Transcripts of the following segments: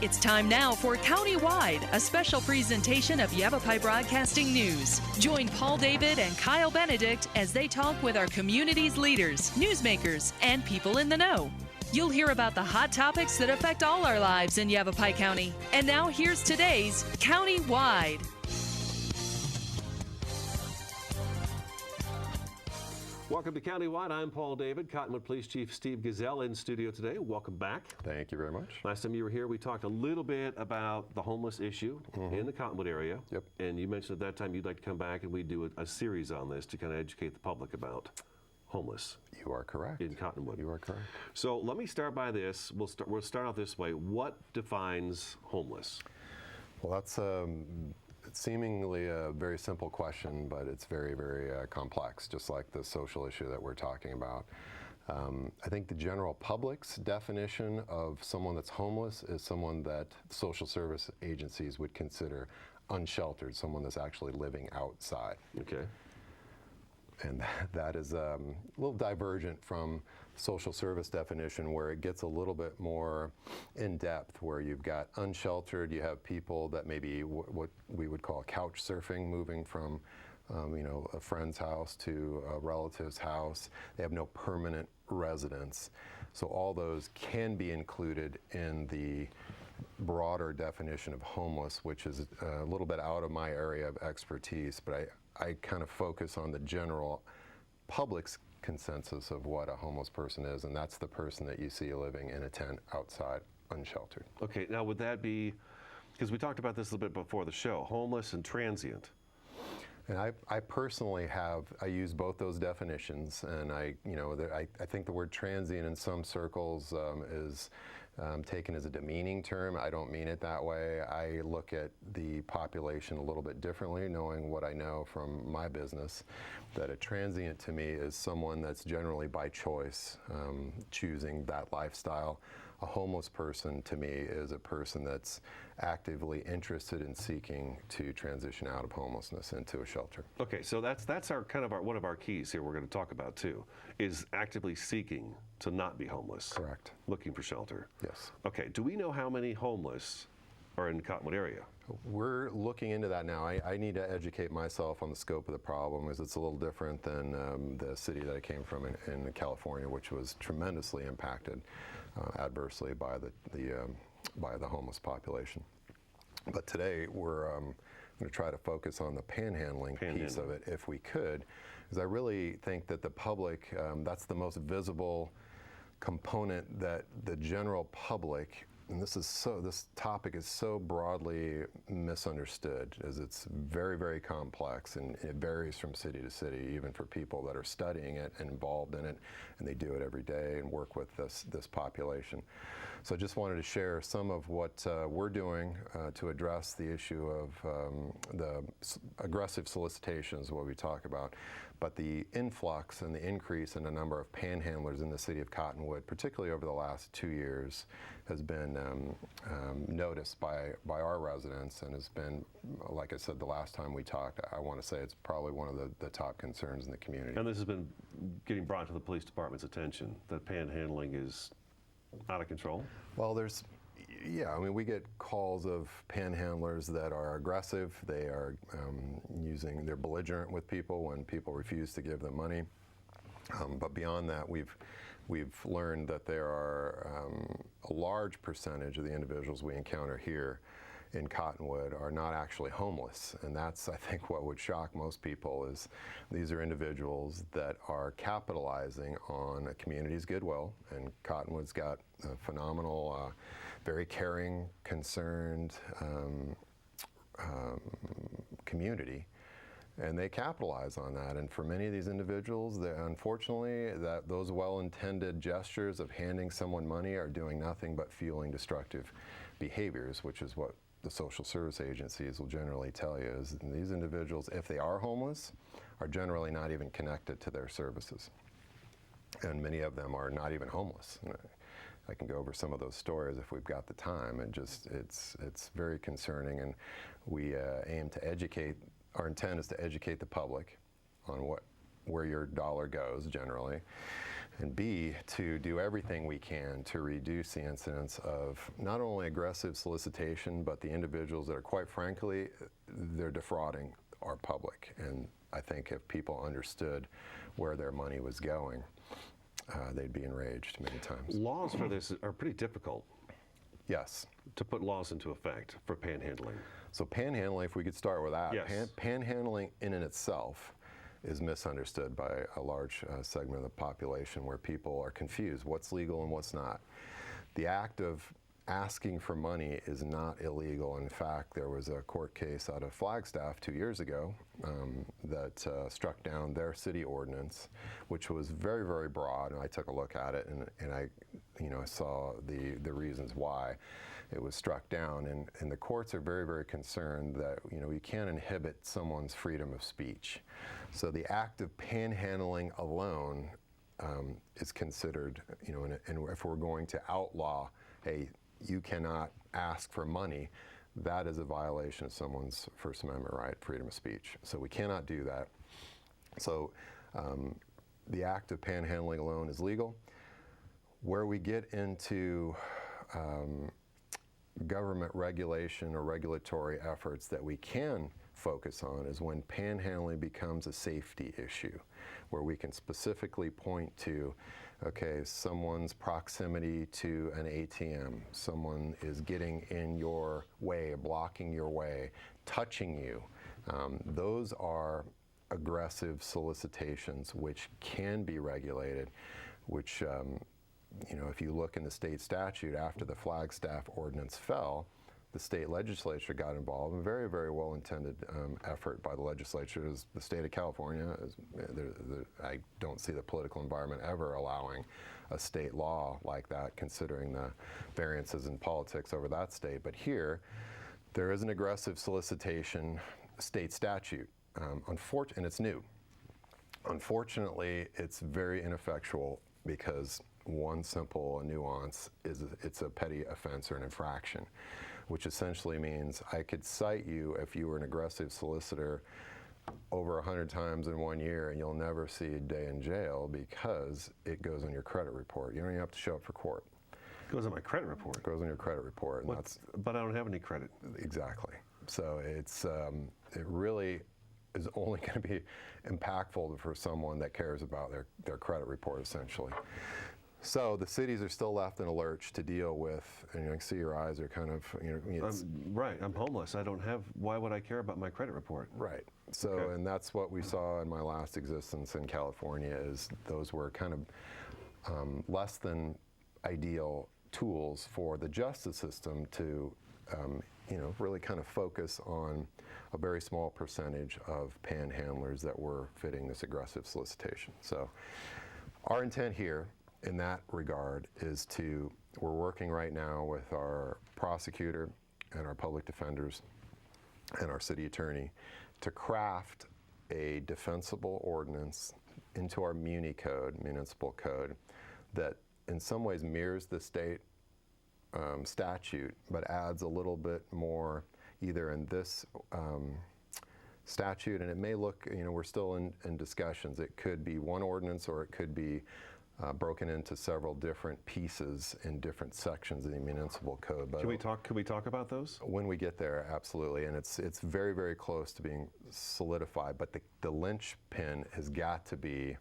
It's time now for Countywide, a special presentation of Yavapai Broadcasting News. Join Paul David and Kyle Benedict as they talk with our community's leaders, newsmakers, and people in the know. You'll hear about the hot topics that affect all our lives in Yavapai County. And now here's today's Countywide. Welcome to Countywide. I'm Paul David. Cottonwood Police Chief Steve Gazelle in studio today. Welcome back. Thank you very much. Last time you were here, we talked a little bit about the homeless issue in the Cottonwood area. Yep. And you mentioned at that time you'd like to come back and we'd do a series on this to kind of educate the public about homeless. You are correct. In Cottonwood. You are correct. So let me start by this. We'll start off this way. What defines homeless? Well, that's seemingly a very simple question, but it's very, very complex, just like the social issue that we're talking about. I think the general public's definition of someone that's homeless is someone that social service agencies would consider unsheltered, someone that's actually living outside. Okay. And that is a little divergent from social service definition, where it gets a little bit more in depth, where you've got unsheltered, you have people that maybe what we would call couch surfing, moving from a friend's house to a relative's house. They have no permanent residence. So all those can be included in the broader definition of homeless, which is a little bit out of my area of expertise, but I kind of focus on the general public's consensus of what a homeless person is, and that's the person that you see living in a tent outside, unsheltered. Okay, now would that be, because we talked about this a little bit before the show, homeless and transient. And I personally I use both those definitions, and I think the word transient in some circles is taken as a demeaning term. I don't mean it that way. I look at the population a little bit differently, knowing what I know from my business, that a transient to me is someone that's generally by choice choosing that lifestyle. A homeless person to me is a person that's actively interested in seeking to transition out of homelessness into a shelter. Okay, so that's our one of our keys here we're going to talk about too, is actively seeking to not be homeless. Correct. Looking for shelter. Yes. Okay, do we know how many homeless are in the Cottonwood area? We're looking into that now. I need to educate myself on the scope of the problem, as it's a little different than the city that I came from in California, which was tremendously impacted adversely by the homeless population. But today we're going to try to focus on the panhandling piece of it, if we could, because I really think that the public, that's the most visible component that the general public, and this topic is so broadly misunderstood, as it's very, very complex, and it varies from city to city, even for people that are studying it and involved in it, and they do it every day and work with this population. So I just wanted to share some of what we're doing to address the issue of the aggressive solicitations, what we talk about, but the influx and the increase in the number of panhandlers in the city of Cottonwood, particularly over the last 2 years, has been noticed by our residents, and has been, like I said the last time we talked, I want to say it's probably one of the top concerns in the community. And this has been getting brought to the police department's attention, that panhandling is out of control? Well, we get calls of panhandlers that are aggressive. They are they're belligerent with people when people refuse to give them money. But beyond that, we've learned that there are a large percentage of the individuals we encounter here in Cottonwood are not actually homeless, and that's, I think, what would shock most people, is these are individuals that are capitalizing on a community's goodwill, and Cottonwood's got a phenomenal, very caring, concerned community. And they capitalize on that. And for many of these individuals, unfortunately, those well-intended gestures of handing someone money are doing nothing but fueling destructive behaviors, which is what the social service agencies will generally tell you, is these individuals, if they are homeless, are generally not even connected to their services. And many of them are not even homeless. I can go over some of those stories if we've got the time, and it's very concerning, and we aim to educate. Our intent is to educate the public on where your dollar goes generally, and B, to do everything we can to reduce the incidence of not only aggressive solicitation, but the individuals that are, quite frankly, they're defrauding our public. And I think if people understood where their money was going, they'd be enraged many times. Laws for this are pretty difficult. Yes. To put laws into effect for panhandling. So panhandling, if we could start with that, Yes. Panhandling in and itself is misunderstood by a large segment of the population, where people are confused what's legal and what's not. The act of asking for money is not illegal. In fact, there was a court case out of Flagstaff 2 years ago that struck down their city ordinance, which was very, very broad. And I took a look at it, and I saw the reasons why it was struck down. And the courts are very, very concerned that you can't inhibit someone's freedom of speech. So the act of panhandling alone is considered, and if we're going to outlaw, hey, you cannot ask for money, that is a violation of someone's First Amendment right, freedom of speech. So we cannot do that. So the act of panhandling alone is legal. Where we get into government regulation or regulatory efforts that we can focus on is when panhandling becomes a safety issue, where we can specifically point to, okay, someone's proximity to an ATM, someone is getting in your way, blocking your way, touching you. Those are aggressive solicitations which can be regulated, which if you look in the state statute, after the Flagstaff ordinance fell, the state legislature got involved. A very, very well-intended effort by the legislature. The state of California, I don't see the political environment ever allowing a state law like that, considering the variances in politics over that state. But here, there is an aggressive solicitation state statute, and it's new. Unfortunately, it's very ineffectual because one simple nuance is it's a petty offense or an infraction, which essentially means I could cite you if you were an aggressive solicitor over 100 times in 1 year, and you'll never see a day in jail because it goes on your credit report. You don't even have to show up for court. It goes on my credit report. It goes on your credit report. And but I don't have any credit. Exactly. So it really is only going to be impactful for someone that cares about their credit report, essentially. So the cities are still left in a lurch to deal with, and you can see your eyes are kind of, right, I'm homeless. I don't have, why would I care about my credit report? Right. So, okay. And that's what we saw in my last existence in California, is those were kind of less than ideal tools for the justice system to, really kind of focus on a very small percentage of panhandlers that were fitting this aggressive solicitation. So our intent here in that regard is we're working right now with our prosecutor and our public defenders and our city attorney to craft a defensible ordinance into our municipal code, that in some ways mirrors the state statute, but adds a little bit more either in this statute, and it may look, we're still in discussions. It could be one ordinance, or it could be broken into several different pieces in different sections of the municipal code. But Can we talk about those? When we get there, absolutely. And it's very, very close to being solidified, but the linchpin has got to be,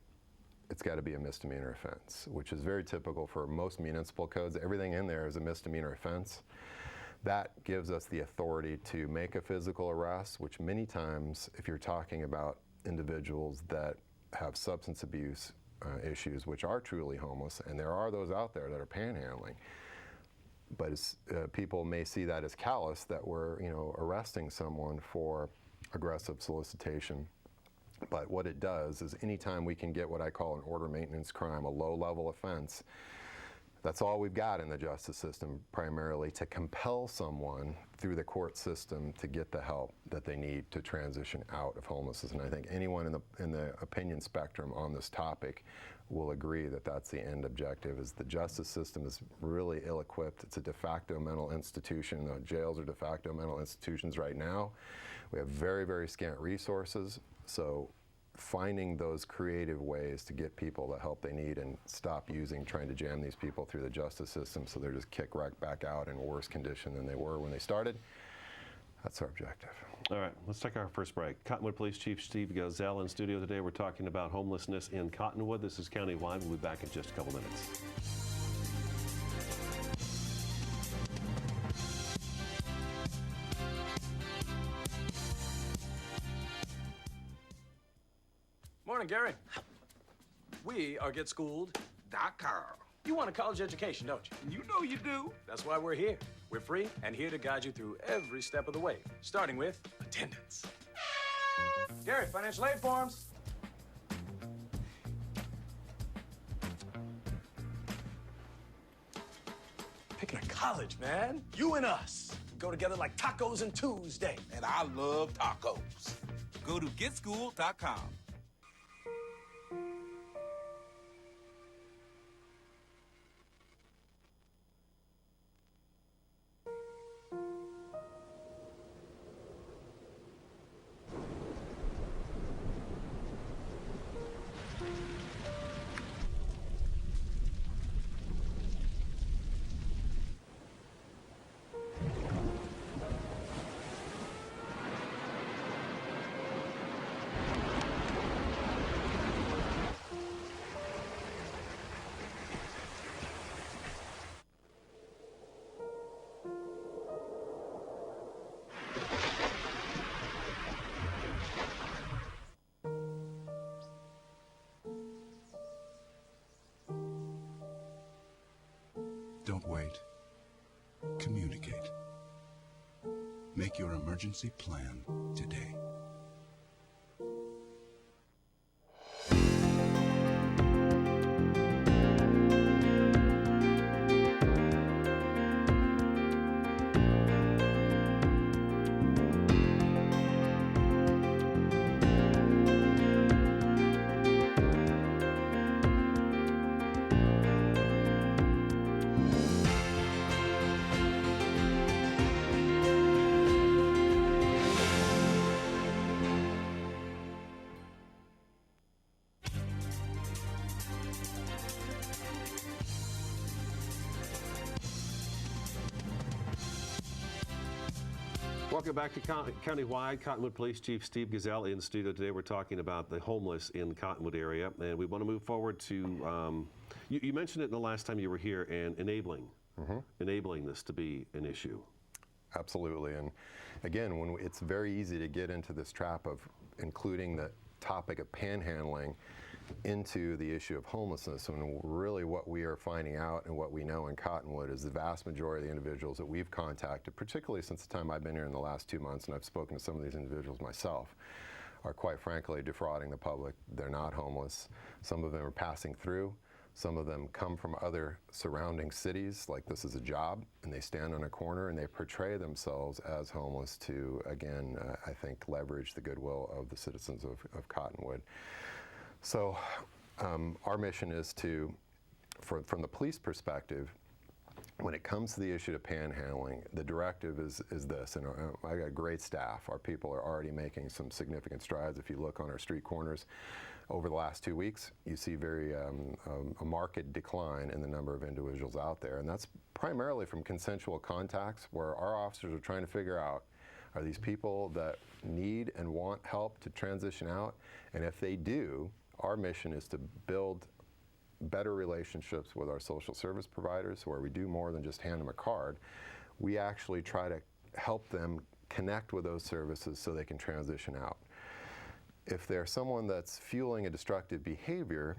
it's got to be a misdemeanor offense, which is very typical for most municipal codes. Everything in there is a misdemeanor offense. That gives us the authority to make a physical arrest, which many times, if you're talking about individuals that have substance abuse issues, which are truly homeless, and there are those out there that are panhandling, but people may see that as callous, that we're arresting someone for aggressive solicitation. But what it does is, anytime we can get what I call an order maintenance crime, a low-level offense, that's all we've got in the justice system, primarily, to compel someone through the court system to get the help that they need to transition out of homelessness. And I think anyone in the opinion spectrum on this topic will agree that that's the end objective. Is the justice system is really ill-equipped. It's a de facto mental institution. The jails are de facto mental institutions right now. We have very, very scant resources. So finding those creative ways to get people the help they need and stop trying to jam these people through the justice system so they're just kicked right back out in worse condition than they were when they started. That's our objective. All right, let's take our first break. Cottonwood Police Chief Steve Gazelle in studio today. We're talking about homelessness in Cottonwood. This is Countywide. We'll be back in just a couple minutes. Morning, Gary. We are GetSchooled.com. You want a college education, don't you? You know you do. That's why we're here. We're free and here to guide you through every step of the way, starting with attendance. Gary, financial aid forms. Picking a college, man. You and us. We go together like tacos and Tuesday. And I love tacos. Go to GetSchooled.com. Don't wait. Communicate. Make your emergency plan today. Welcome back to Countywide. Cottonwood Police Chief Steve Gazelle in studio today. We're talking about the homeless in Cottonwood area, and we want to move forward to, you mentioned it the last time you were here, and enabling this to be an issue. Absolutely, and again, it's very easy to get into this trap of including the topic of panhandling into the issue of homelessness. And really what we are finding out and what we know in Cottonwood is the vast majority of the individuals that we've contacted, particularly since the time I've been here in the last 2 months, and I've spoken to some of these individuals myself, are quite frankly defrauding the public. They're not homeless. Some of them are passing through. Some of them come from other surrounding cities, like this is a job, and they stand on a corner and they portray themselves as homeless to, again, I think, leverage the goodwill of the citizens of Cottonwood. So our mission is to, from the police perspective, when it comes to the issue of panhandling, the directive is this, and I got a great staff. Our people are already making some significant strides. If you look on our street corners over the last 2 weeks, you see a marked decline in the number of individuals out there, and that's primarily from consensual contacts where our officers are trying to figure out, are these people that need and want help to transition out? And if they do, our mission is to build better relationships with our social service providers, where we do more than just hand them a card. We actually try to help them connect with those services so they can transition out. If they're someone that's fueling a destructive behavior,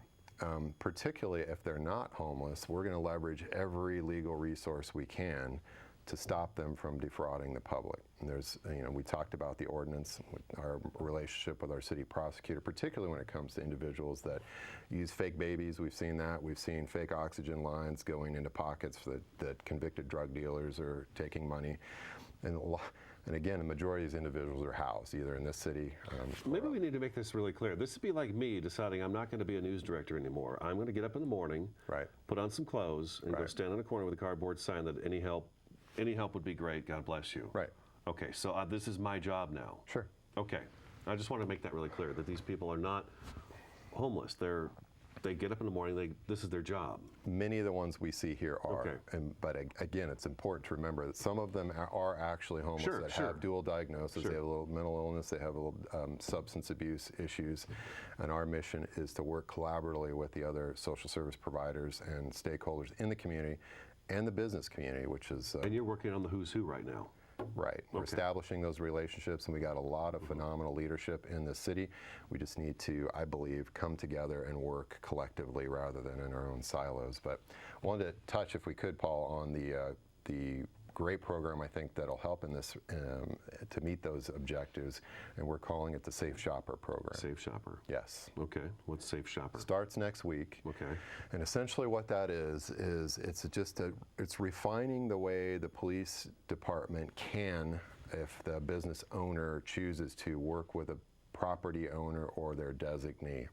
particularly if they're not homeless, we're going to leverage every legal resource we can to stop them from defrauding the public. And there's, we talked about the ordinance, our relationship with our city prosecutor, particularly when it comes to individuals that use fake babies. We've seen that. We've seen fake oxygen lines going into pockets that convicted drug dealers are taking money. And again, the majority of these individuals are housed either in this city. Maybe we need to make this really clear. This would be like me deciding I'm not going to be a news director anymore. I'm going to get up in the morning, put on some clothes, and go stand on a corner with a cardboard sign that any help would be great. God bless you. Right. Okay, so this is my job now. Sure. Okay. I just want to make that really clear, that these people are not homeless. They get up in the morning, this is their job. Many of the ones we see here are, Okay. but again, it's important to remember that some of them are actually homeless have dual diagnosis. They have a little mental illness, they have a little substance abuse issues, and our mission is to work collaboratively with the other social service providers and stakeholders in the community and the business community, which is... and you're working on the who's who right now. Right. We're establishing those relationships, and we got a lot of phenomenal leadership in the city. We just need to, I believe, come together and work collectively rather than in our own silos. But I wanted to touch, if we could, Paul, on the great program I think that'll help in this to meet those objectives, and we're calling it the Safe Shopper program. Safe Shopper. Yes. Okay. What's Safe Shopper? Starts next week. Okay. And essentially what that is it's refining the way the police department can, if the business owner chooses to work with a property owner or their designee.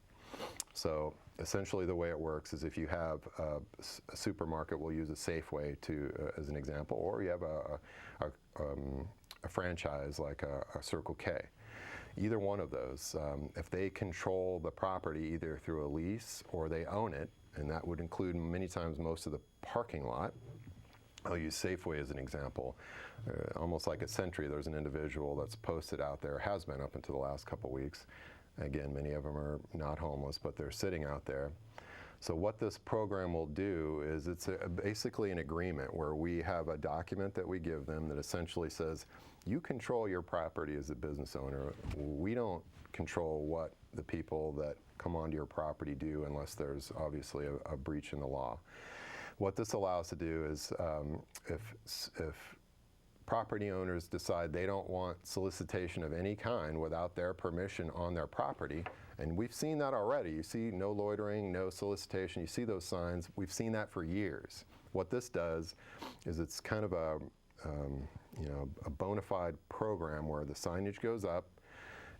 So essentially the way it works is if you have a supermarket, we'll use a Safeway as an example, or you have a franchise like a Circle K. Either one of those, if they control the property either through a lease or they own it, and that would include many times most of the parking lot. I'll use Safeway as an example. Almost like a Sentry, there's an individual that's posted out there, has been up until the last couple weeks. Again, many of them are not homeless, but they're sitting out there. So what this program will do is it's basically an agreement where we have a document that we give them that essentially says, you control your property as a business owner. We don't control what the people that come onto your property do unless there's obviously a breach in the law. What this allows to do is if property owners decide they don't want solicitation of any kind without their permission on their property, and we've seen that already. You see no loitering, no solicitation, you see those signs. We've seen that for years. What this does is it's kind of a bona fide program where the signage goes up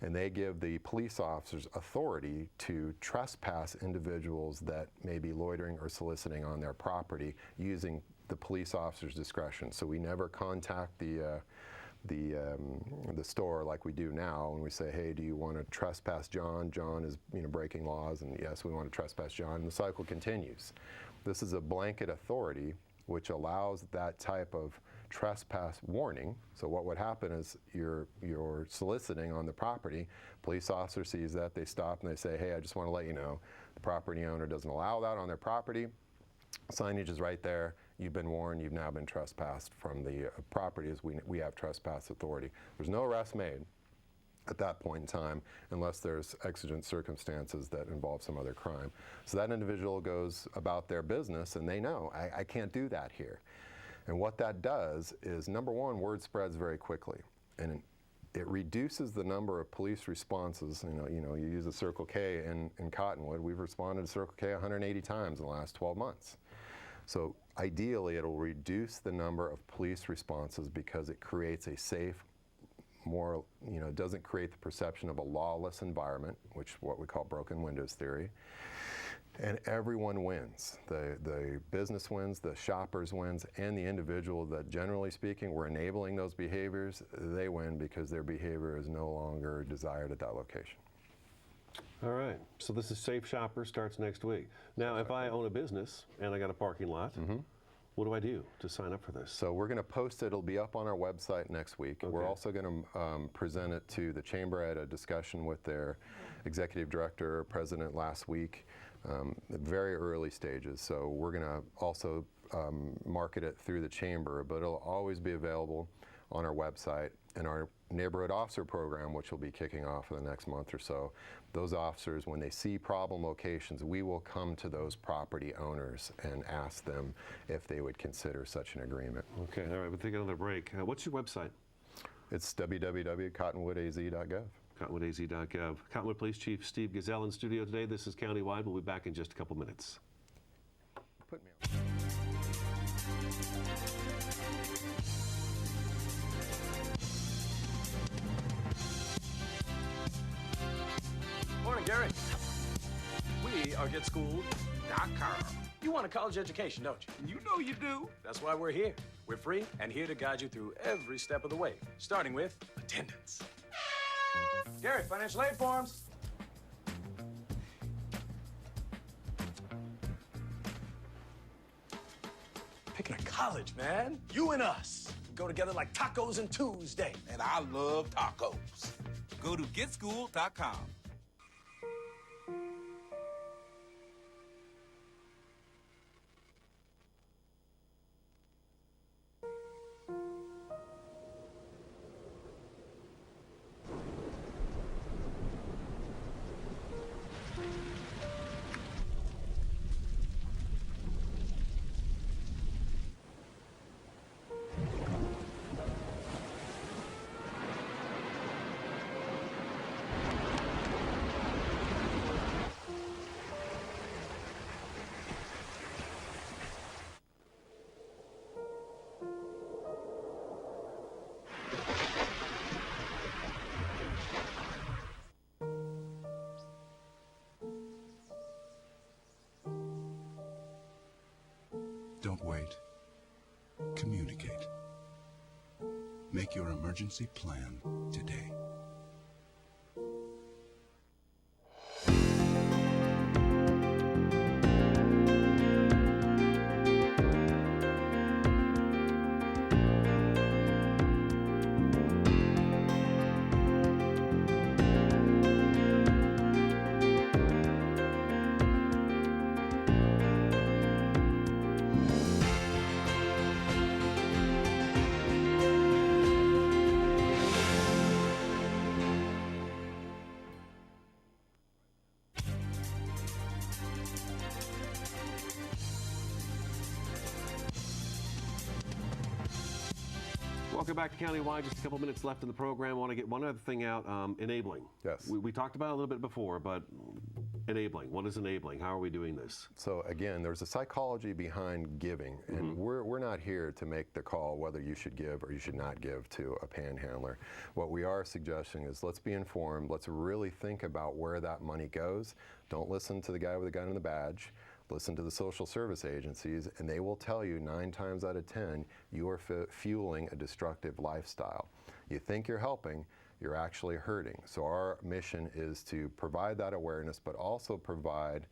and they give the police officers authority to trespass individuals that may be loitering or soliciting on their property using the police officer's discretion. So we never contact the store like we do now, and we say, hey, do you want to trespass John? John is breaking laws, and yes, we want to trespass John, and the cycle continues. This is a blanket authority which allows that type of trespass warning. So what would happen is you're soliciting on the property, police officer sees that, they stop and they say, hey, I just want to let you know, the property owner doesn't allow that on their property. Signage is right there. You've been warned. You've now been trespassed from the property as we have trespass authority. There's no arrest made at that point in time unless there's exigent circumstances that involve some other crime. So that individual goes about their business and they know, I can't do that here. And what that does is, number one, word spreads very quickly. And it reduces the number of police responses. You use a Circle K in Cottonwood. We've responded to Circle K 180 times in the last 12 months. So ideally, it'll reduce the number of police responses because it creates a safe, more, it doesn't create the perception of a lawless environment, which is what we call broken windows theory. And everyone wins. The business wins, the shoppers wins, and the individual that, generally speaking, we're enabling those behaviors, they win because their behavior is no longer desired at that location. All right. So this is Safe Shopper, starts next week. Now, if I own a business and I got a parking lot, what do I do to sign up for this? So we're going to post it. It'll be up on our website next week. Okay. We're also going to present it to the Chamber. I had a discussion with their executive director, president last week. At very early stages, so we're going to also market it through the Chamber, but it'll always be available on our website and our neighborhood officer program, which will be kicking off in the next month or so. Those officers, when they see problem locations, we will come to those property owners and ask them if they would consider such an agreement. Okay, all right, we'll take another break. What's your website? It's www.cottonwoodaz.gov. Cottonwoodaz.gov. Cottonwood Police Chief Steve Gazelle in studio today. This is Countywide. We'll be back in just a couple minutes. Put me on. Morning, Gary. We are GetSchooled.com. You want a college education, don't you? You know you do. That's why we're here. We're free and here to guide you through every step of the way, starting with attendance. Gary, financial aid forms. Picking a college, man. You and us. We go together like tacos and Tuesday. And I love tacos. Go to getschool.com. Don't wait. Communicate. Make your emergency plan today. Welcome back to Countywide. Just a couple minutes left in the program. I want to get one other thing out, enabling. Yes. We talked about it a little bit before, but enabling. What is enabling? How are we doing this? So again, there's a psychology behind giving, and we're not here to make the call whether you should give or you should not give to a panhandler. What we are suggesting is let's be informed, let's really think about where that money goes. Don't listen to the guy with the gun and the badge. Listen to the social service agencies, and they will tell you 9 times out of 10, you are fueling a destructive lifestyle. You think you're helping, you're actually hurting. So our mission is to provide that awareness, but also provide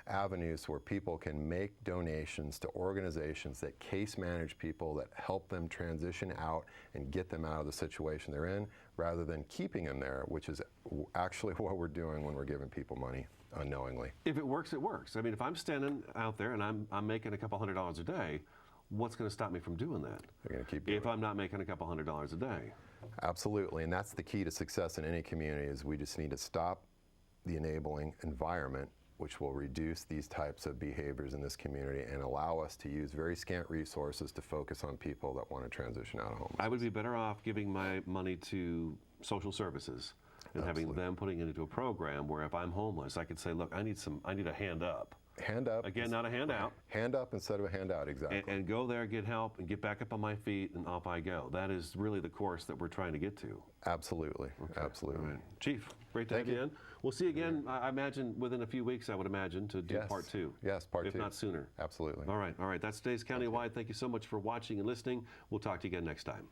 avenues where people can make donations to organizations that case manage people, that help them transition out and get them out of the situation they're in, rather than keeping them there, which is actually what we're doing when we're giving people money unknowingly. If it works, it works. I mean, if I'm standing out there and I'm making a couple $100s a day, what's going to stop me from doing that? They're going to keep doing if I'm not making a couple $100s a day. Absolutely, and that's the key to success in any community, is we just need to stop the enabling environment, which will reduce these types of behaviors in this community and allow us to use very scant resources to focus on people that want to transition out of homelessness. I would be better off giving my money to social services and having them putting it into a program where if I'm homeless, I could say, look, I need a hand up. Hand up. Again, not a handout. Hand up instead of a handout, exactly. And go there, get help, and get back up on my feet, and off I go. That is really the course that we're trying to get to. Absolutely, absolutely. All right. Chief, great to have you in. We'll see you again, I imagine, within a few weeks, I would imagine, to do part 2. Yes, part 2. If not sooner. Absolutely. All right. That's today's Countywide. Thank you so much for watching and listening. We'll talk to you again next time.